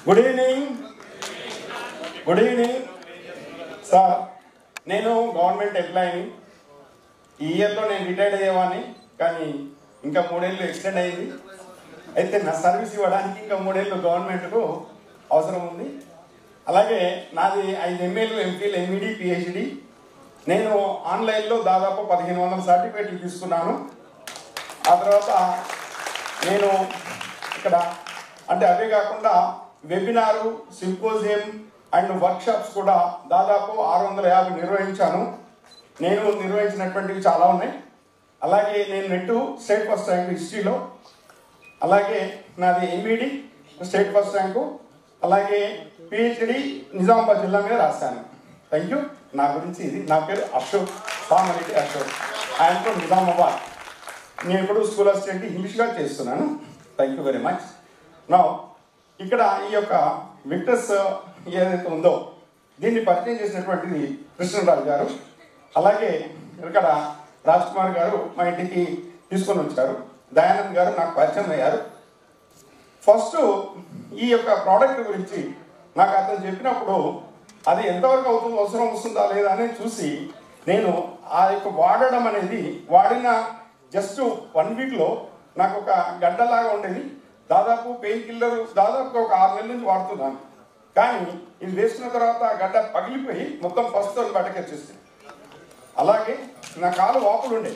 Good evening sir. నేను government ఎంప్లాయీని. ఈ ఇయర్లో నేను రిటైర్డ్ అయ్యేవాడిని, కానీ ఇంకా 3 ఏళ్ళు ఎక్స్టెండ్ అయింది. అయితే నా సర్వీస్ ఇవ్వడానికి ఇంకా 3 ఏళ్ళు గవర్నమెంట్కు అవసరం ఉంది. అలాగే నాది 5 MAలు, MPhil, MED, PhD. నేను ఆన్లైన్లో దాదాపు 1500 సర్టిఫికేట్లు తీసుకున్నాను. ఆ తర్వాత నేను ఇక్కడ అంటే అవే కాకుండా వెబినారు, సింపోజియం అండ్ వర్క్షాప్స్ కూడా దాదాపు 650 నిర్వహించాను. నేను నిర్వహించినటువంటివి చాలా ఉన్నాయి. అలాగే నేను నెట్ స్టేట్ ఫస్ట్ ర్యాంక్ హిస్టరీలో, అలాగే నాది MED స్టేట్ ఫస్ట్ ర్యాంకు, అలాగే PhD నిజామాబాద్ జిల్లా మీద రాశాను. Thank you. నా గురించి ఇది. నా పేరు అశోక్, సామరెడ్డి అశోక్. I'm from Nizamabad. నేను ఇప్పుడు స్కూల్ అసిస్టెంట్ ఇంగ్లీష్గా చేస్తున్నాను. Thank you very much. నా ఇక్కడ ఈ యొక్క విక్టర్స్ ఏదైతే ఉందో దీన్ని పరిచయం చేసినటువంటిది కృష్ణరాజు గారు. అలాగే ఇక్కడ రాజ్ కుమార్ గారు మా ఇంటికి తీసుకొని వచ్చారు. దయానంద్ గారు నాకు పరిచయం అయ్యారు. ఫస్ట్ ఈ యొక్క ప్రోడక్ట్ గురించి నాకు అతను చెప్పినప్పుడు అది ఎంతవరకు అవుతుందో, అవసరం వస్తుందా లేదా అని చూసి నేను ఆ యొక్క వాడడం అనేది వాడిన జస్ట్ 1 వీక్లో నాకు ఒక గడ్డలాగా ఉండేది. దాదాపు పెయిన్ కిల్లర్ దాదాపుగా ఒక 6 నెలల నుంచి వాడుతున్నాను. కానీ ఇది వేసుకున్న తర్వాత ఆ గడ్డ పగిలిపోయి మొత్తం ఫస్ట్ బయటకు వచ్చేసింది. అలాగే నా కాళ్ళ వాపులు ఉండే,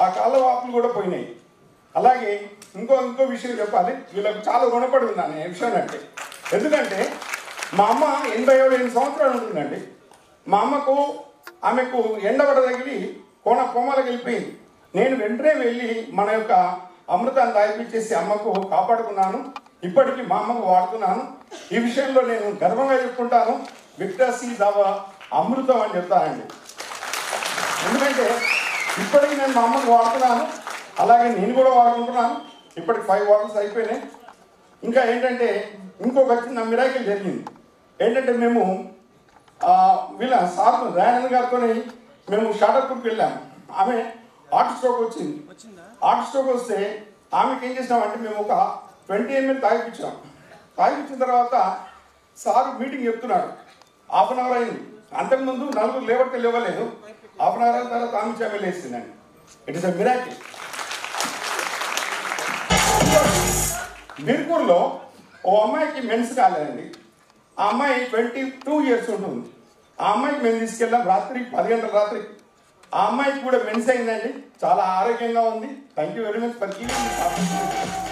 ఆ కాళ్ళ వాపులు కూడా పోయినాయి. అలాగే ఇంకో విషయం చెప్పాలి. వీళ్ళకి చాలా రుణపడి ఉన్నాను ఏ విషయం అంటే, ఎందుకంటే మా అమ్మ 85 సంవత్సరాలు ఉంటుందండి. మా ఆమెకు ఎండబడ తగిలి కొమ్మలకు వెళ్ళిపోయింది. నేను వెంటనే వెళ్ళి మన యొక్క అమృతాన్ని తాగిపించేసి అమ్మకు కాపాడుకున్నాను. ఇప్పటికీ మా అమ్మకు వాడుతున్నాను. ఈ విషయంలో నేను గర్వంగా చెప్పుకుంటాను. విక్టర్స్ ఈజ్ అవర్ అమృతం అని చెప్తానండి. ఎందుకంటే ఇప్పటికి నేను మా అమ్మకు వాడుతున్నాను, అలాగే నేను కూడా వాడుకుంటున్నాను. ఇప్పటికి 5 బాటిల్స్ అయిపోయినాయి. ఇంకా ఏంటంటే ఇంకొక చిన్న మిరాకిల్ జరిగింది. ఏంటంటే మేము వీళ్ళ సార్ దయానంద్ గారితో మేము షార్టర్పూర్కి వెళ్ళాము. ఆమె హార్ట్ స్ట్రోక్ వచ్చింది. హార్ట్ స్ట్రోక్ వస్తే ఆమెకి ఏం చేసినామంటే మేము ఒక 20 ml తాగిపించాం. తాగిపించిన తర్వాత సార్ మీటింగ్ చెప్తున్నాడు. 1/2 అవర్ అయింది. అంతకుముందు 4 లేవలేదు. 1/2 అవర్ అయిన తర్వాత ఆమె చెమ్మె లేస్తుందండి. It is a miracle. బీర్పూర్లో ఓ అమ్మాయికి మెన్స్ కాలేదండి. ఆ అమ్మాయి 22 years ఉంటుంది. ఆ అమ్మాయికి మేము తీసుకెళ్ళాం రాత్రి 10 గంటల రాత్రి. ఆ అమ్మాయికి కూడా మెన్స్ అయిందండి. చాలా ఆరోగ్యంగా ఉంది. Thank you very much for giving this opportunity.